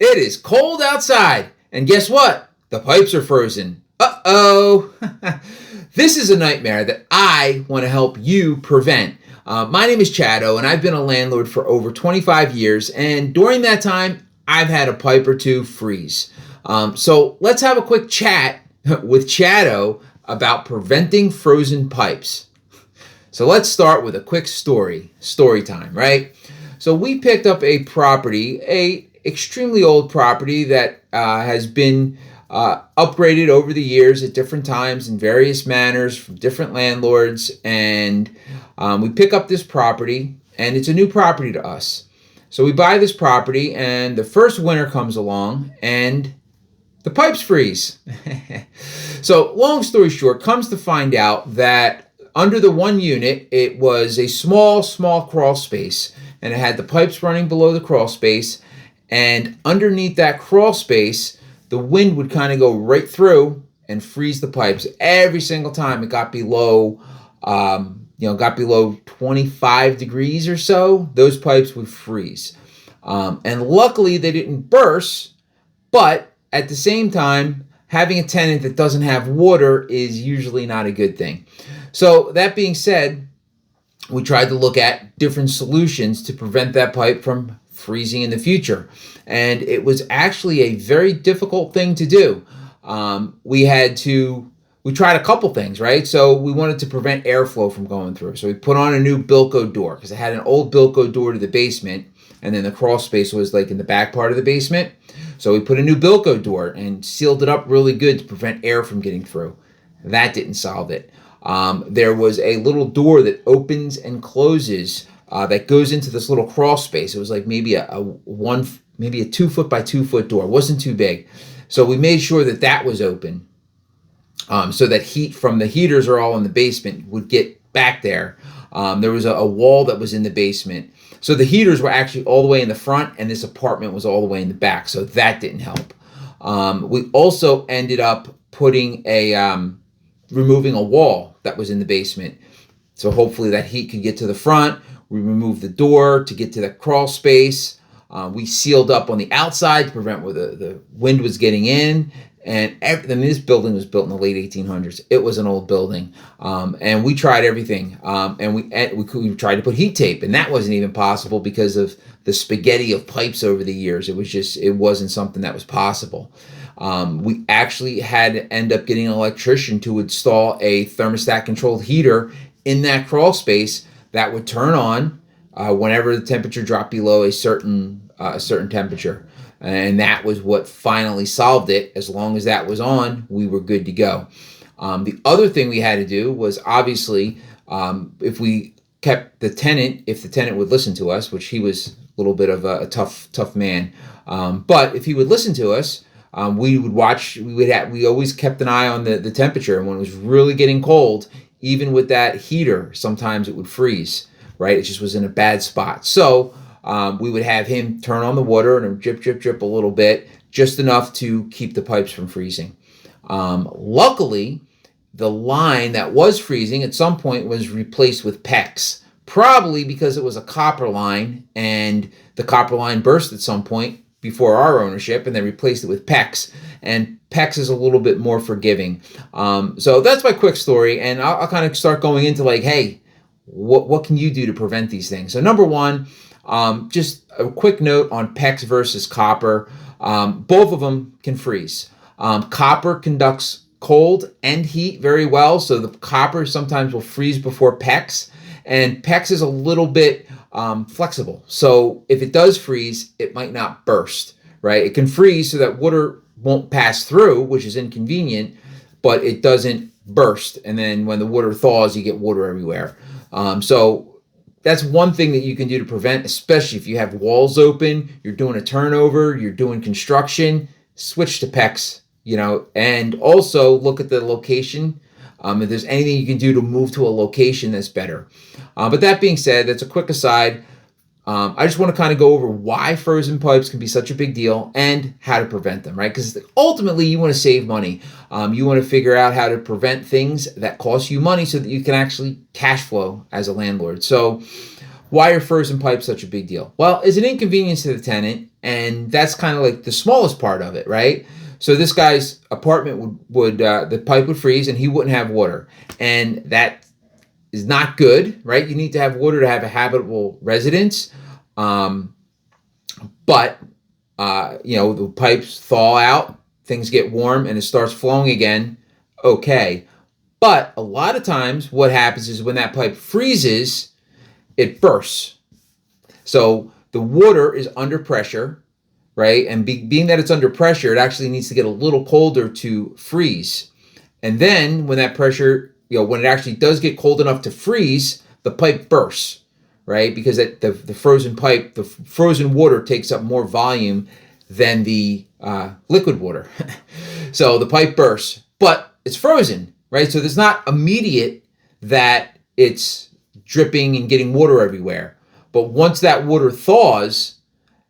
It is cold outside, and guess what? The pipes are frozen. Uh-oh. This is a nightmare that I want to help you prevent. My name is Chatto, and I've been a landlord for over 25 years, and during that time, I've had a pipe or two freeze. So let's have a quick chat with Chatto about preventing frozen pipes. So let's start with a quick story time, right? So we picked up a property, a extremely old property that has been upgraded over the years at different times in various manners from different landlords, and we pick up this property, and it's a new property to us. So we buy this property, and the first winter comes along, and the pipes freeze. So long story short, comes to find out that under the one unit, it was a small crawl space, and it had the pipes running below the crawl space, and underneath that crawl space, the wind would kind of go right through and freeze the pipes. Every single time it got below, got below 25 degrees or so, those pipes would freeze. And luckily they didn't burst, but at the same time, having a tenant that doesn't have water is usually not a good thing. So that being said, we tried to look at different solutions to prevent that pipe from freezing in the future. And it was actually a very difficult thing to do. We tried a couple things, right? So we wanted to prevent airflow from going through. So we put on a new Bilco door because it had an old Bilco door to the basement, and then the crawl space was like in the back part of the basement. So we put a new Bilco door and sealed it up really good to prevent air from getting through. That didn't solve it. There was a little door that opens and closes that goes into this little crawl space. It was like maybe a 2 foot by 2 foot door. It wasn't too big. So we made sure that that was open so that heat from the heaters are all in the basement would get back there. There was a wall that was in the basement. So the heaters were actually all the way in the front, and this apartment was all the way in the back. So that didn't help. We also ended up removing a wall that was in the basement. So hopefully that heat could get to the front. We removed the door to get to the crawl space. We sealed up on the outside to prevent where the wind was getting in. And this building was built in the late 1800s. It was an old building. And we tried everything. And we tried to put heat tape, and that wasn't even possible because of the spaghetti of pipes over the years. It wasn't something that was possible. We actually had to end up getting an electrician to install a thermostat controlled heater in that crawl space that would turn on whenever the temperature dropped below a certain temperature. And that was what finally solved it. As long as that was on, we were good to go. The other thing we had to do was obviously if the tenant would listen to us, which he was a little bit of a tough man. But if he would listen to us, we always kept an eye on the temperature. And when it was really getting cold, even with that heater, sometimes it would freeze, right? It just was in a bad spot. So we would have him turn on the water and it would drip a little bit, just enough to keep the pipes from freezing. Luckily, the line that was freezing at some point was replaced with PEX, probably because it was a copper line and the copper line burst at some point before our ownership, and they replaced it with PEX. And PEX is a little bit more forgiving. So that's my quick story, and I'll kind of start going into like, hey, what can you do to prevent these things? So number one, just a quick note on PEX versus copper. Both of them can freeze. Copper conducts cold and heat very well, so the copper sometimes will freeze before PEX, and PEX is a little bit flexible. So if it does freeze, it might not burst, right? It can freeze so that water won't pass through, which is inconvenient, but it doesn't burst. And then when the water thaws, you get water everywhere. So that's one thing that you can do to prevent, especially if you have walls open, you're doing a turnover, you're doing construction, switch to PEX, and also look at the location. If there's anything you can do to move to a location that's better. But that being said, that's a quick aside. I just want to kind of go over why frozen pipes can be such a big deal and how to prevent them, right? Because ultimately you want to save money. You want to figure out how to prevent things that cost you money so that you can actually cash flow as a landlord. So why are frozen pipes such a big deal? Well, it's an inconvenience to the tenant. And that's kind of like the smallest part of it, right? So this guy's apartment would the pipe would freeze and he wouldn't have water. And that is not good, right? You need to have water to have a habitable residence. Um, but the pipes thaw out, things get warm, and it starts flowing again. Okay. But a lot of times what happens is when that pipe freezes, it bursts. So the water is under pressure, right? And being that it's under pressure, it actually needs to get a little colder to freeze. And then when that pressure, when it actually does get cold enough to freeze, the pipe bursts, right? Because the frozen pipe, the frozen water takes up more volume than the liquid water. So the pipe bursts, but it's frozen, right? So there's not immediate that it's dripping and getting water everywhere. But once that water thaws,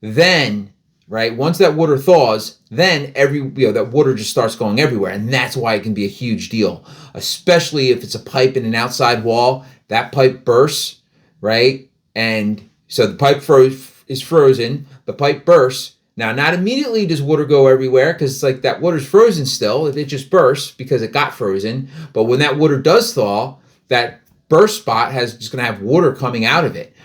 then once that water thaws, then that water just starts going everywhere, and that's why it can be a huge deal, especially if it's a pipe in an outside wall. That pipe bursts, right? And so the pipe is frozen. The pipe bursts. Now, not immediately does water go everywhere because it's like that water's frozen still. It just bursts because it got frozen. But when that water does thaw, that burst spot is just going to have water coming out of it.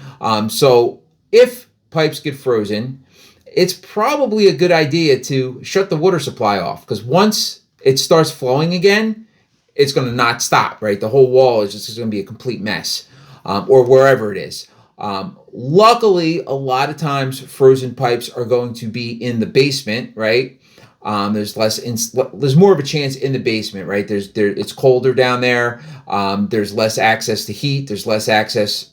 So if pipes get frozen, it's probably a good idea to shut the water supply off, because once it starts flowing again, it's going to not stop, right? The whole wall is just going to be a complete mess, or wherever it is. Luckily, a lot of times frozen pipes are going to be in the basement, right? There's more of a chance in the basement, right? It's colder down there. There's less access to heat. There's less access.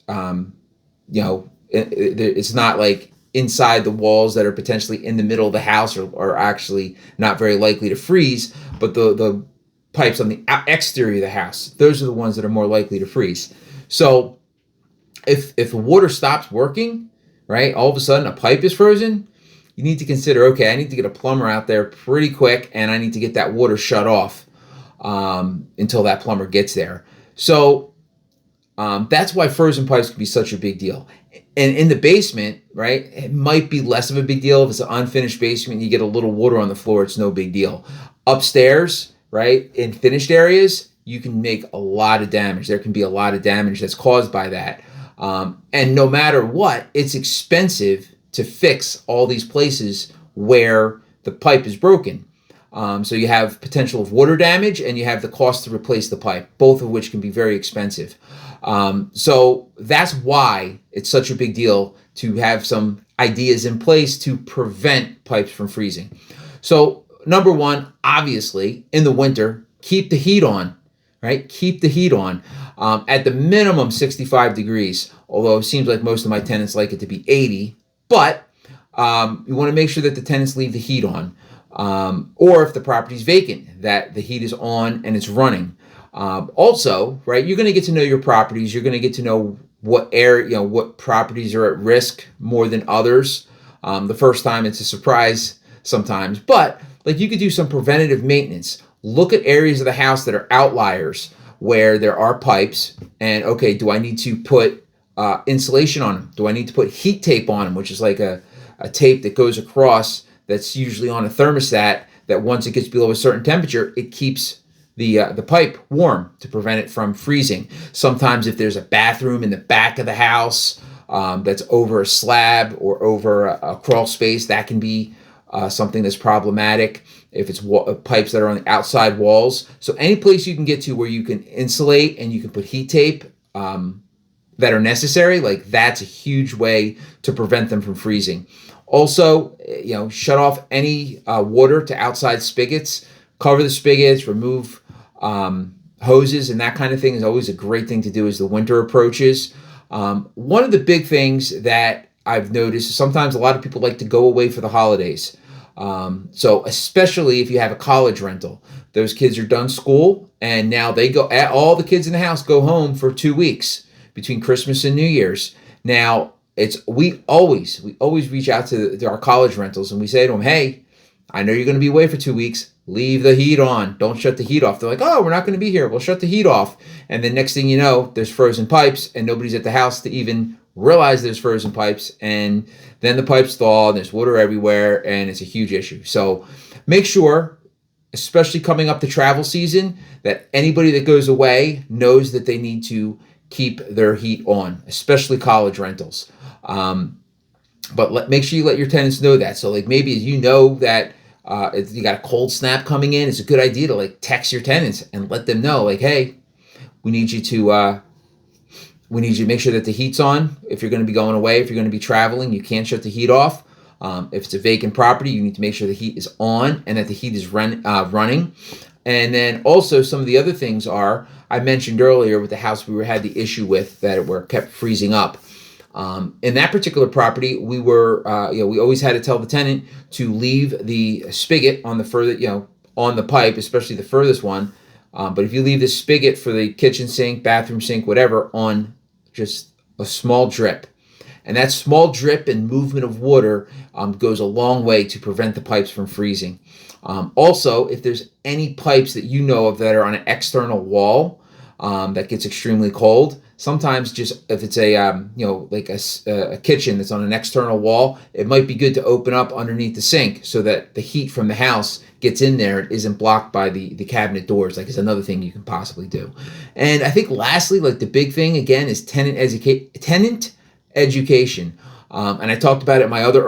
It's not like inside the walls that are potentially in the middle of the house are actually not very likely to freeze, but the pipes on the exterior of the house, those are the ones that are more likely to freeze. So if the water stops working, right, all of a sudden a pipe is frozen, you need to consider, okay, I need to get a plumber out there pretty quick, and I need to get that water shut off until that plumber gets there. So that's why frozen pipes can be such a big deal. And in the basement, right, it might be less of a big deal. If it's an unfinished basement, you get a little water on the floor, it's no big deal. Upstairs, right, in finished areas, you can make a lot of damage. There can be a lot of damage that's caused by that. And no matter what, it's expensive to fix all these places where the pipe is broken. So you have potential of water damage, and you have the cost to replace the pipe, both of which can be very expensive. So that's why it's such a big deal to have some ideas in place to prevent pipes from freezing. So number one, obviously, in the winter, keep the heat on, right? Keep the heat on. At the minimum 65 degrees, although it seems like most of my tenants like it to be 80, but you want to make sure that the tenants leave the heat on. Or if the property is vacant, that the heat is on and it's running. Also, right, you're going to get to know your properties. You're going to get to know what properties are at risk more than others. The first time it's a surprise sometimes, but like you could do some preventative maintenance. Look at areas of the house that are outliers where there are pipes, and okay, do I need to put insulation on them? Do I need to put heat tape on them, which is like a tape that goes across that's usually on a thermostat that once it gets below a certain temperature, it keeps the pipe warm to prevent it from freezing. Sometimes if there's a bathroom in the back of the house that's over a slab or over a crawl space, that can be something that's problematic. If it's pipes that are on the outside walls. So any place you can get to where you can insulate and you can put heat tape that are necessary, like that's a huge way to prevent them from freezing. Also, shut off any water to outside spigots. Cover the spigots, remove hoses, and that kind of thing is always a great thing to do as the winter approaches. One of the big things that I've noticed is sometimes a lot of people like to go away for the holidays. So especially if you have a college rental, those kids are done school and now they go, all the kids in the house go home for 2 weeks between Christmas and New Year's. Now we always reach out to our college rentals and we say to them, hey, I know you're going to be away for 2 weeks. Leave the heat on. Don't shut the heat off. They're like, oh, we're not going to be here. We'll shut the heat off. And then next thing you know, there's frozen pipes and nobody's at the house to even realize there's frozen pipes, and then the pipes thaw and there's water everywhere and it's a huge issue. So make sure, especially coming up to travel season, that anybody that goes away knows that they need to keep their heat on, especially college rentals. But make sure you let your tenants know that. So like maybe you know that if you got a cold snap coming in, it's a good idea to like text your tenants and let them know, like, hey, we need you to make sure that the heat's on. If you're going to be going away, if you're going to be traveling, you can't shut the heat off. If it's a vacant property, you need to make sure the heat is on and that the heat is running. And then also some of the other things are, I mentioned earlier with the house we had the issue with that were kept freezing up. In that particular property, we always had to tell the tenant to leave the spigot on the further, on the pipe, especially the furthest one. But if you leave the spigot for the kitchen sink, bathroom sink, whatever, on just a small drip, and that small drip and movement of water goes a long way to prevent the pipes from freezing. Also, if there's any pipes that you know of that are on an external wall that gets extremely cold, sometimes just if it's a kitchen that's on an external wall, it might be good to open up underneath the sink so that the heat from the house gets in there and isn't blocked by the cabinet doors. Like, it's another thing you can possibly do. And I think lastly, like the big thing again is tenant education. And I talked about it in my other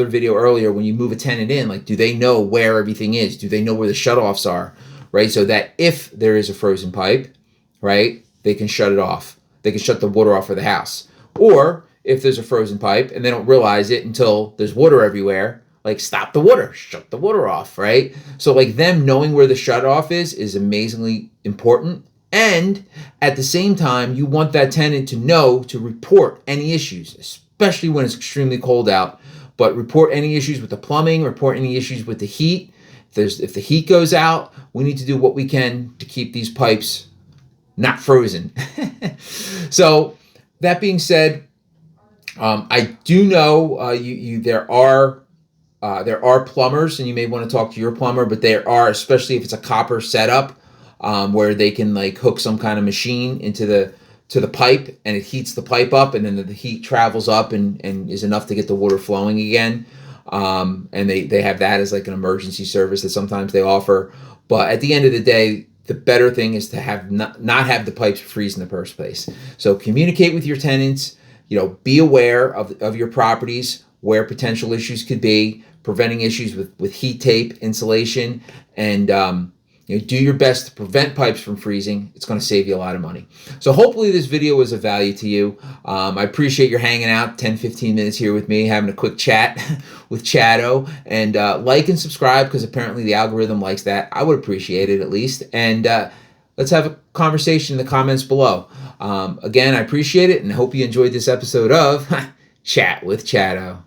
video earlier. When you move a tenant in, like, do they know where everything is? Do they know where the shutoffs are? Right, so that if there is a frozen pipe, right, they can shut it off. They can shut the water off for the house. Or if there's a frozen pipe and they don't realize it until there's water everywhere, like, stop the water, shut the water off, right? So like them knowing where the shutoff is amazingly important. And at the same time, you want that tenant to know to report any issues, especially when it's extremely cold out. But report any issues with the plumbing, report any issues with the heat. If the heat goes out, we need to do what we can to keep these pipes not frozen. So that being said, I do know there are plumbers, and you may want to talk to your plumber, but there are, especially if it's a copper setup, where they can like hook some kind of machine into the pipe and it heats the pipe up, and then the heat travels up and is enough to get the water flowing again. And they have that as like an emergency service that sometimes they offer. But at the end of the day, the better thing is to have not have the pipes freeze in the first place. So communicate with your tenants, be aware of your properties, where potential issues could be, preventing issues with heat tape, insulation, and do your best to prevent pipes from freezing. It's going to save you a lot of money. So hopefully this video was of value to you. I appreciate your hanging out 10-15 minutes here with me, having a quick chat with Chatto. And like and subscribe, because apparently the algorithm likes that. I would appreciate it at least. And let's have a conversation in the comments below. Again, I appreciate it and hope you enjoyed this episode of Chat with Chatto.